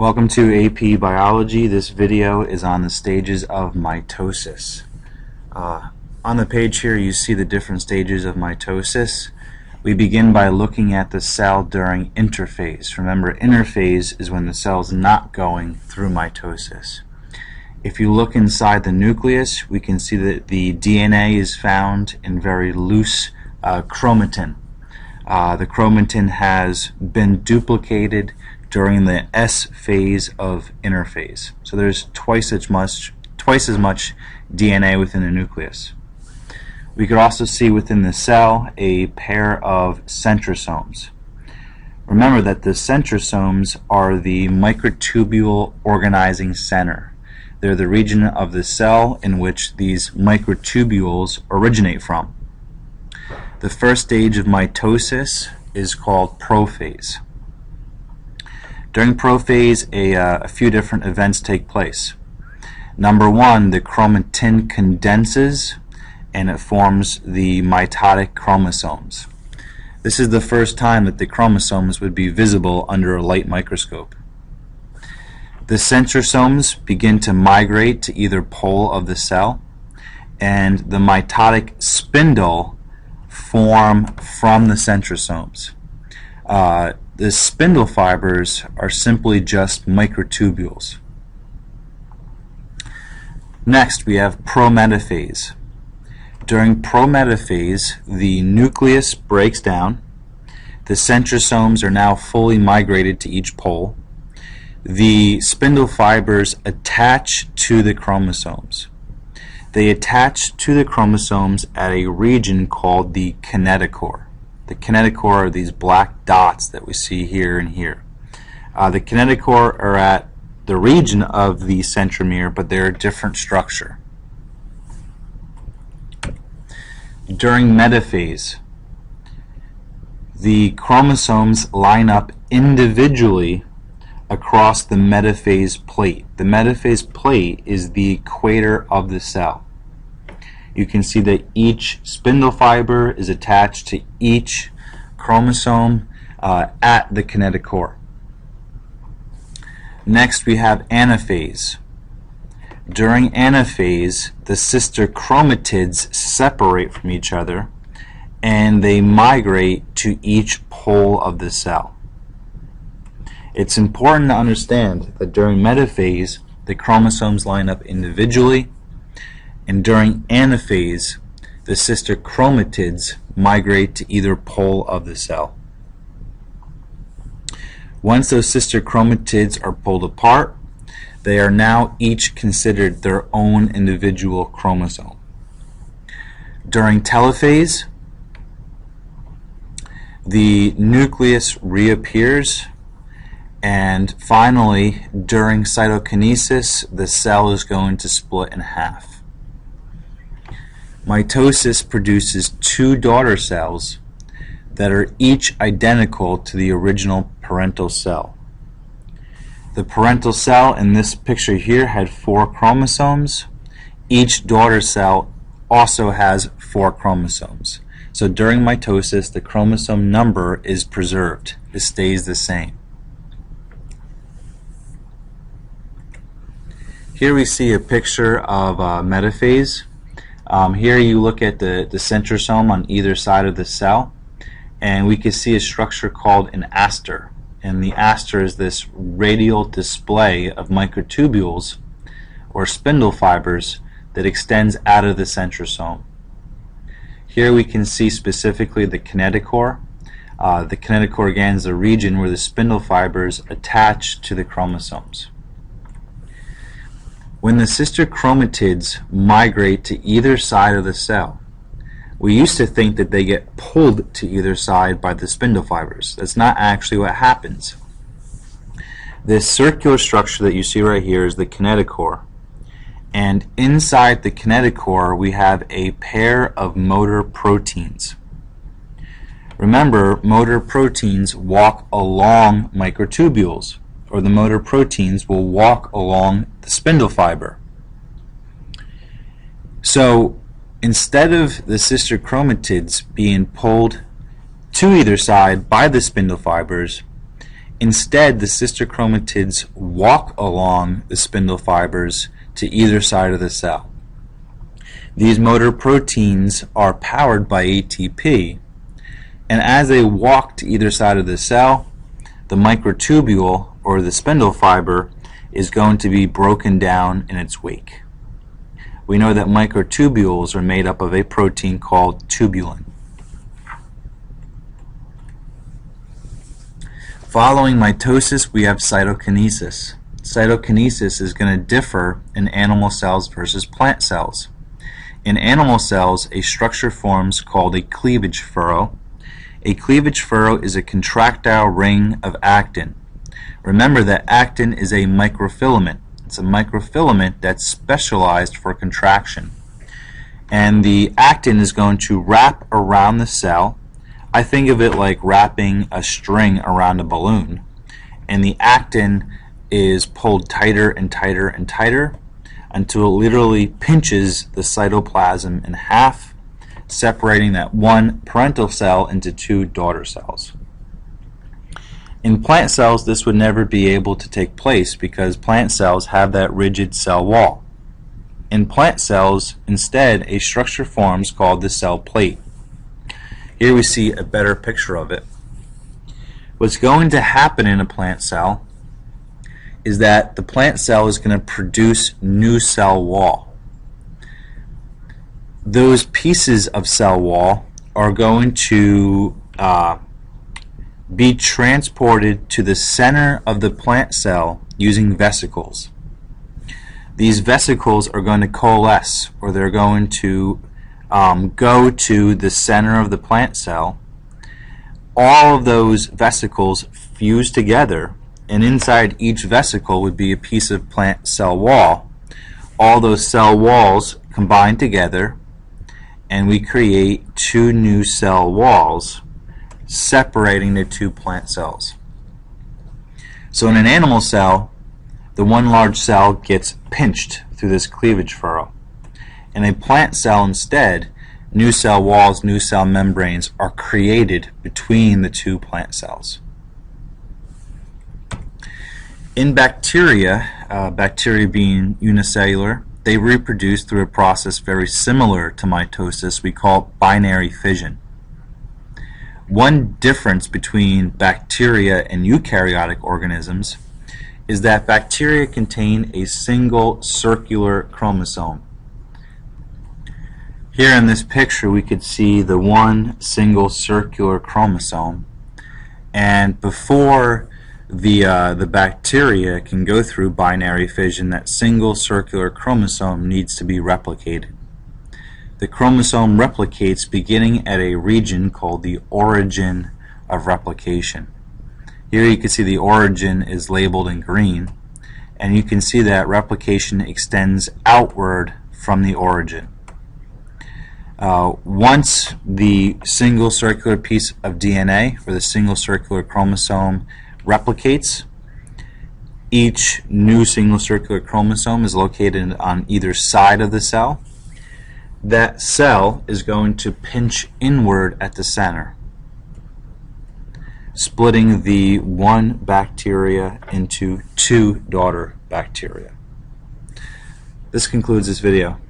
Welcome to AP Biology. This video is on the stages of mitosis. On the page here you see the different stages of mitosis. We begin by looking at the cell during interphase. Remember, interphase is when the cell is not going through mitosis. If you look inside the nucleus, we can see that the DNA is found in very loose chromatin. The chromatin has been duplicated during the S phase of interphase. So there's twice as much DNA within the nucleus. We could also see within the cell a pair of centrosomes. Remember that the centrosomes are the microtubule organizing center. They're the region of the cell in which these microtubules originate from. The first stage of mitosis is called prophase. During prophase, a few different events take place. Number one, the chromatin condenses and it forms the mitotic chromosomes. This is the first time that the chromosomes would be visible under a light microscope. The centrosomes begin to migrate to either pole of the cell, and the mitotic spindle form from the centrosomes. The spindle fibers are simply just microtubules. Next, we have prometaphase. During prometaphase, the nucleus breaks down. The centrosomes are now fully migrated to each pole. The spindle fibers attach to the chromosomes. They attach to the chromosomes at a region called the kinetochore. The kinetochore are these black dots that we see here and here. The kinetochore are at the region of the centromere, but they're a different structure. During metaphase, the chromosomes line up individually across the metaphase plate. The metaphase plate is the equator of the cell. You can see that each spindle fiber is attached to each chromosome at the kinetochore. Next, we have anaphase. During anaphase, the sister chromatids separate from each other and they migrate to each pole of the cell. It's important to understand that during metaphase, the chromosomes line up individually, and during anaphase, the sister chromatids migrate to either pole of the cell. Once those sister chromatids are pulled apart, they are now each considered their own individual chromosome. During telophase, the nucleus reappears, and finally, during cytokinesis, the cell is going to split in half. Mitosis produces two daughter cells that are each identical to the original parental cell. The parental cell in this picture here had 4 chromosomes. Each daughter cell also has 4 chromosomes. So during mitosis, the chromosome number is preserved. It stays the same. Here we see a picture of metaphase. Here you look at the centrosome on either side of the cell, and we can see a structure called an aster. And the aster is this radial display of microtubules or spindle fibers that extends out of the centrosome. Here we can see specifically the kinetochore. The kinetochore again is the region where the spindle fibers attach to the chromosomes. When the sister chromatids migrate to either side of the cell, we used to think that they get pulled to either side by the spindle fibers. That's not actually what happens. This circular structure that you see right here is the kinetochore, and inside the kinetochore we have a pair of motor proteins. Remember, motor proteins walk along microtubules, or the motor proteins will walk along the spindle fiber. So instead of the sister chromatids being pulled to either side by the spindle fibers, Instead, the sister chromatids walk along the spindle fibers to either side of the cell. These motor proteins are powered by ATP, and as they walk to either side of the cell, the microtubule, or the spindle fiber, is going to be broken down in its wake. We know that microtubules are made up of a protein called tubulin. Following mitosis, we have cytokinesis. Cytokinesis is going to differ in animal cells versus plant cells. In animal cells, a structure forms called a cleavage furrow. A cleavage furrow is a contractile ring of actin. Remember that actin is a microfilament. It's a microfilament that's specialized for contraction. And the actin is going to wrap around the cell. I think of it like wrapping a string around a balloon. And the actin is pulled tighter and tighter and tighter until it literally pinches the cytoplasm in half, separating that one parental cell into two daughter cells. In plant cells, this would never be able to take place because plant cells have that rigid cell wall. In plant cells, instead, a structure forms called the cell plate. Here we see a better picture of it. What's going to happen in a plant cell is that the plant cell is going to produce new cell wall. Those pieces of cell wall are going to be transported to the center of the plant cell using vesicles. These vesicles are going to coalesce, or they're going to go to the center of the plant cell. All of those vesicles fuse together, and inside each vesicle would be a piece of plant cell wall. All those cell walls combine together, and we create two new cell walls separating the two plant cells. So in an animal cell, the one large cell gets pinched through this cleavage furrow. In a plant cell instead, new cell walls, new cell membranes are created between the two plant cells. In bacteria, bacteria being unicellular, they reproduce through a process very similar to mitosis we call binary fission. One difference between bacteria and eukaryotic organisms is that bacteria contain a single circular chromosome. Here in this picture we could see the one single circular chromosome, and before the bacteria can go through binary fission, that single circular chromosome needs to be replicated. The chromosome replicates beginning at a region called the origin of replication. Here you can see the origin is labeled in green, and you can see that replication extends outward from the origin. Once the single circular piece of DNA, or the single circular chromosome, replicates, each new single circular chromosome is located on either side of the cell. That cell is going to pinch inward at the center, splitting the one bacteria into two daughter bacteria. This concludes this video.